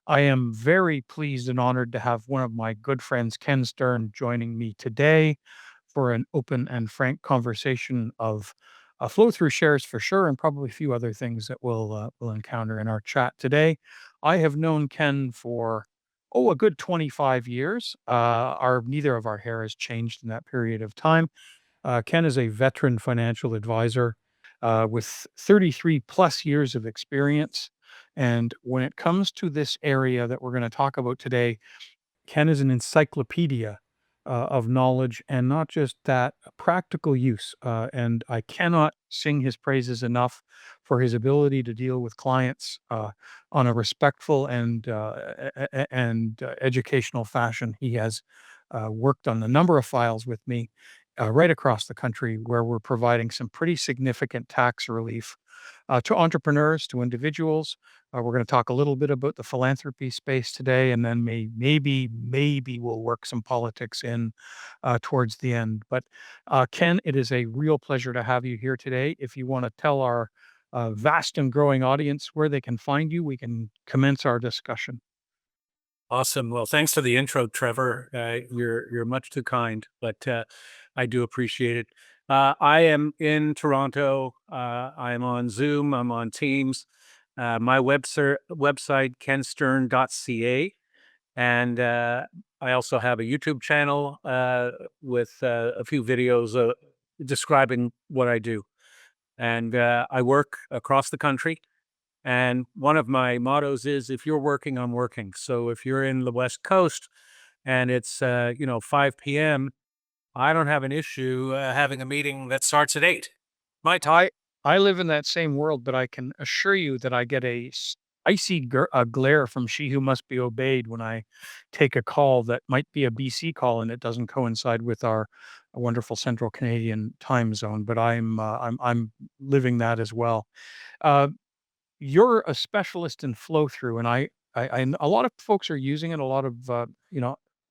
I am very pleased and honored to have one of my good friends, Ken Stern, joining me today for an open and frank conversation of flow through shares for sure, and probably a few other things that we'll encounter in our chat today. I have known Ken for a good 25 years. Our neither of our hair has changed in that period of time. Ken is a veteran financial advisor with 33 plus years of experience. And when it comes to this area that we're going to talk about today, Ken is an encyclopedia of knowledge, and not just that, practical use. And I cannot sing his praises enough for his ability to deal with clients on a respectful and educational fashion. He has worked on a number of files with me right across the country where we're providing some pretty significant tax relief to entrepreneurs, to individuals. We're going to talk a little bit about the philanthropy space today, and then maybe we'll work some politics in towards the end. But Ken, it is a real pleasure to have you here today. If you want to tell our vast and growing audience where they can find you, we can commence our discussion. Awesome. Well, thanks for the intro, Trevor. You're much too kind, but I do appreciate it. I am in Toronto. I am on Zoom. I'm on Teams. My website kenstern.ca, and I also have a YouTube channel with a few videos describing what I do. And I work across the country. And one of my mottos is, if you're working, I'm working. So if you're in the West Coast and it's 5 p.m., I don't have an issue having a meeting that starts at 8. My time. I live in that same world, but I can assure you that I get icy glare from she who must be obeyed when I take a call that might be a BC call and it doesn't coincide with our wonderful central Canadian time zone. But I'm living that as well. Uh, you're a specialist in flow through, and a lot of folks are using it. A lot of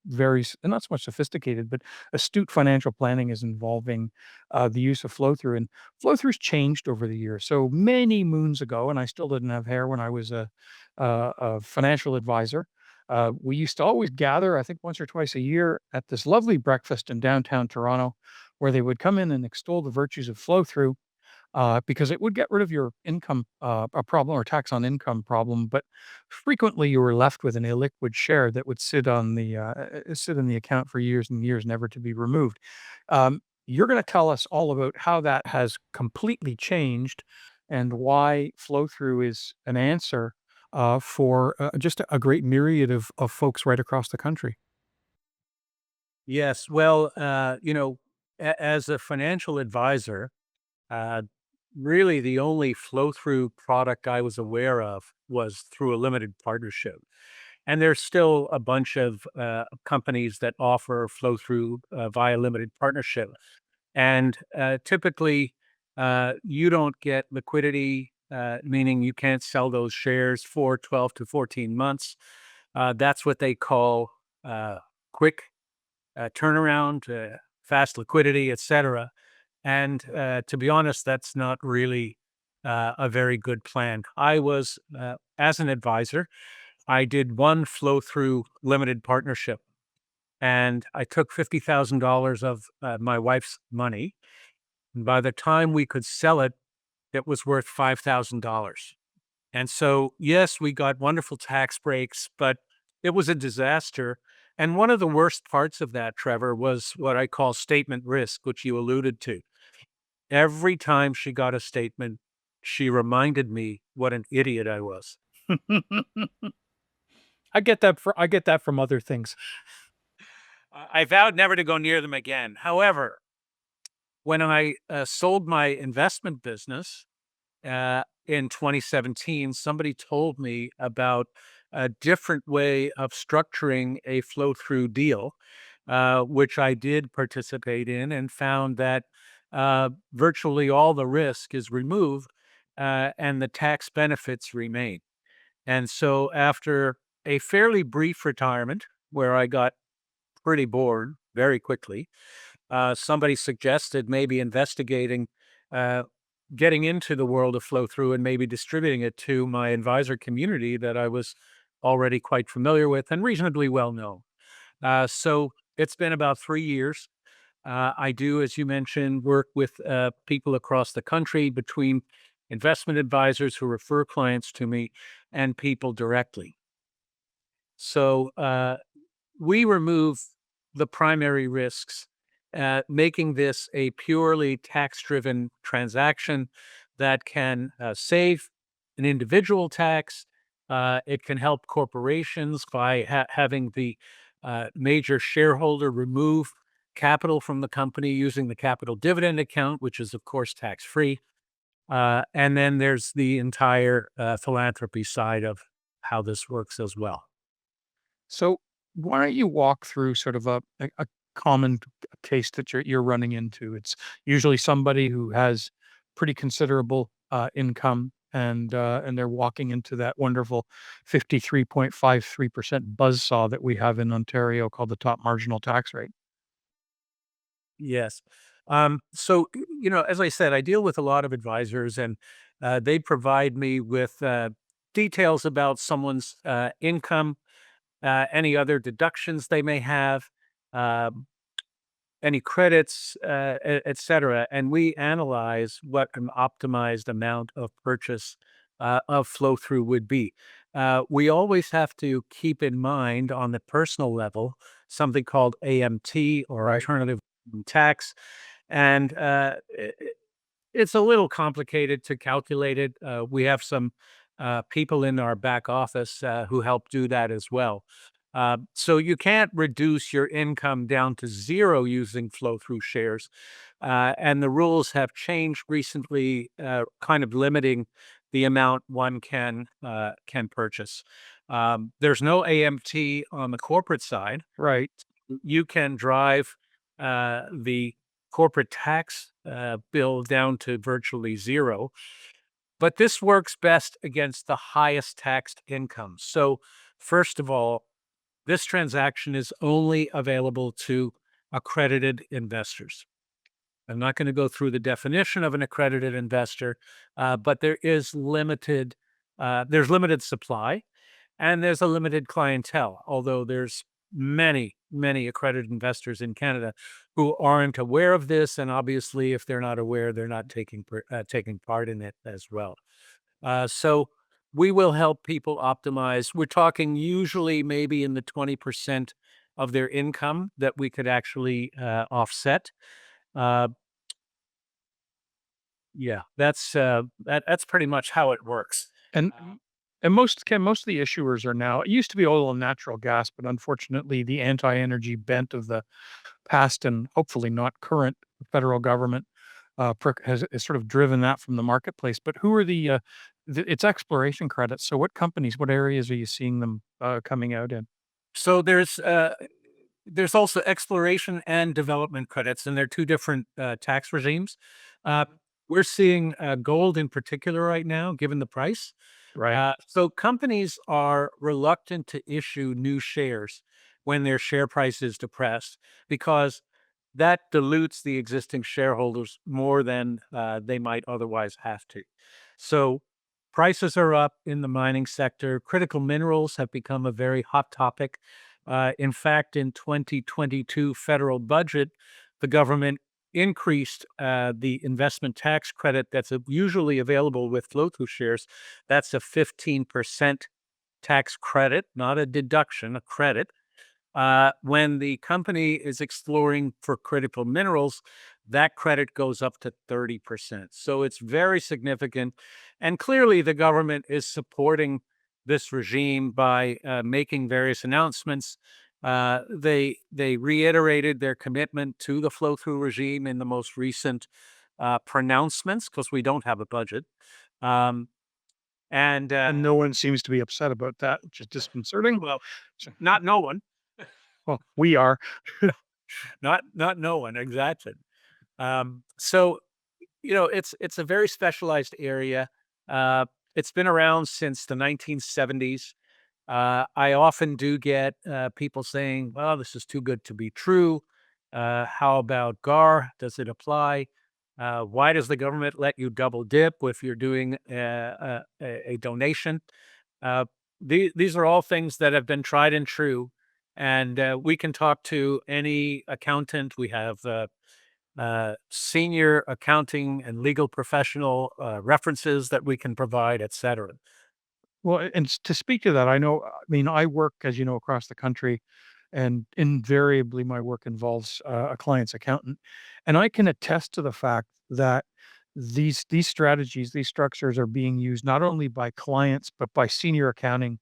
very and not so much sophisticated, but astute financial planning is involving the use of flow through, and flow throughs changed over the years. So many moons ago, and I still didn't have hair when I was a financial advisor. We used to always gather, I think once or twice a year, at this lovely breakfast in downtown Toronto, where they would come in and extol the virtues of flow through because it would get rid of your income a problem or tax on income problem, but frequently you were left with an illiquid share that would sit in the account for years and years, never to be removed. You're going to tell us all about how that has completely changed and why flow through is an answer for just a great myriad of folks right across the country. Yes. Well, as a financial advisor, uh, really the only flow through product I was aware of was through a limited partnership. And there's still a bunch of companies that offer flow through via limited partnership. And typically, you don't get liquidity, meaning you can't sell those shares for 12 to 14 months. That's what they call quick turnaround, fast liquidity, etc. And to be honest, that's not really a very good plan. As an advisor, I did one flow through limited partnership, and I took $50,000 of my wife's money. And by the time we could sell it, it was worth $5,000. And so, yes, we got wonderful tax breaks, but it was a disaster. And one of the worst parts of that, Trevor, was what I call statement risk, which you alluded to. Every time she got a statement, she reminded me what an idiot I was. I get that from other things. I vowed never to go near them again. However, when I sold my investment business in 2017, somebody told me about a different way of structuring a flow through deal, which I did participate in and found that virtually all the risk is removed and the tax benefits remain. And so, after a fairly brief retirement where I got pretty bored very quickly, somebody suggested maybe investigating uh, getting into the world of flow through and maybe distributing it to my advisor community that I was already quite familiar with and reasonably well known. So it's been about 3 years. I do, as you mentioned, work with people across the country between investment advisors who refer clients to me and people directly. So we remove the primary risks, making this a purely tax driven transaction that can save an individual tax. It can help corporations by having the major shareholder remove capital from the company using the capital dividend account, which is, of course, tax free. And then there's the entire philanthropy side of how this works as well. So why don't you walk through sort of a common case that you're running into? It's usually somebody who has pretty considerable income and they're walking into that wonderful 53.53% buzzsaw that we have in Ontario called the top marginal tax rate. Yes. So, as I said, I deal with a lot of advisors and they provide me with details about someone's income, any other deductions they may have, um, any credits, et cetera. And we analyze what an optimized amount of purchase of flow through would be. We always have to keep in mind on the personal level something called AMT or Right. alternative tax. And it's a little complicated to calculate it. We have some people in our back office who help do that as well. So you can't reduce your income down to zero using flow through shares. And the rules have changed recently, kind of limiting the amount one can purchase. There's no AMT on the corporate side. Right. You can drive the corporate tax bill down to virtually zero. But this works best against the highest taxed income. So, first of all, this transaction is only available to accredited investors. I'm not going to go through the definition of an accredited investor, but there's limited supply and there's a limited clientele, although there's many, many accredited investors in Canada who aren't aware of this. And obviously, if they're not aware, they're not taking part in it as well. So we will help people optimize. We're talking usually maybe in the 20% of their income that we could actually offset. Uh, yeah, that's pretty much how it works. And and most of the issuers are now, it used to be oil and natural gas, but unfortunately the anti-energy bent of the past and hopefully not current federal government has sort of driven that from the marketplace. But who are it's exploration credits. So what companies, what areas are you seeing them coming out in? So there's also exploration and development credits, and they're two different tax regimes. Uh, we're seeing gold in particular right now, given the price. Right. So companies are reluctant to issue new shares when their share price is depressed because that dilutes the existing shareholders more than they might otherwise have to. So prices are up in the mining sector. Critical minerals have become a very hot topic. In fact, in 2022 federal budget, the government increased the investment tax credit that's usually available with flow-through shares. That's a 15% tax credit, not a deduction, a credit. When the company is exploring for critical minerals, that credit goes up to 30%. So it's very significant. And clearly, the government is supporting this regime by making various announcements. They reiterated their commitment to the flow through regime in the most recent pronouncements because we don't have a budget. Um, and And no one seems to be upset about that, which is disconcerting. well, So, not no one, well, we are. not no one exactly. So it's a very specialized area. Uh, it's been around since the 1970s. I often do get people saying, "Well, this is too good to be true. How about GAR? Does it apply? Why does the government let you double dip if you're doing a donation?" Uh, these are all things that have been tried and true, and we can talk to any accountant. We have senior accounting and legal professional references that we can provide, et cetera. Well, and to speak to that, I know, I mean, I work, as you know, across the country, and invariably my work involves a client's accountant. And I can attest to the fact that these strategies, these structures are being used not only by clients, but by senior accounting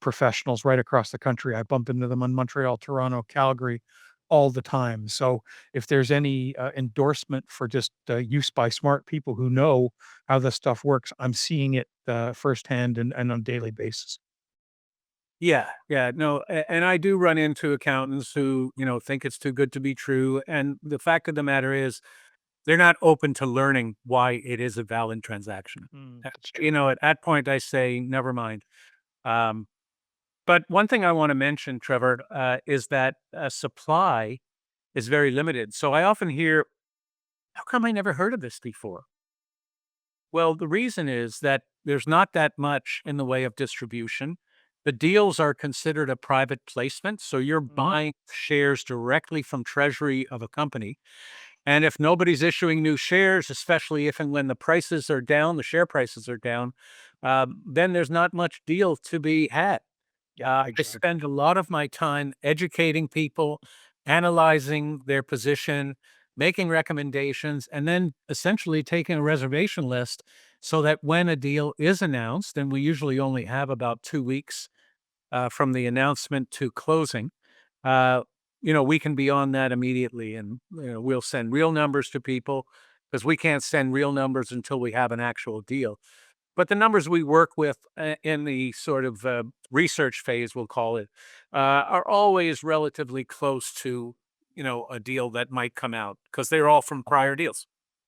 professionals right across the country. I bump into them in Montreal, Toronto, Calgary all the time. So if there's any endorsement for just use by smart people who know how this stuff works, I'm seeing it firsthand and on a daily basis. Yeah, yeah, no, and I do run into accountants who, think it's too good to be true. And the fact of the matter is, they're not open to learning why it is a valid transaction. Mm, that's true. At that point, I say, never mind. Um, but one thing I want to mention, Trevor, is that supply is very limited. So I often hear, how come I never heard of this before? Well, the reason is that there's not that much in the way of distribution. The deals are considered a private placement. So you're Mhm. buying shares directly from treasury of a company. And if nobody's issuing new shares, especially if and when the prices are down, the share prices are down, then there's not much deal to be had. Yeah, I exactly. spend a lot of my time educating people, analyzing their position, making recommendations, and then essentially taking a reservation list so that when a deal is announced, and we usually only have about 2 weeks from the announcement to closing, uh, we can be on that immediately, and we'll send real numbers to people because we can't send real numbers until we have an actual deal. But the numbers we work with in the sort of research phase, we'll call it, are always relatively close to, a deal that might come out because they're all from prior deals.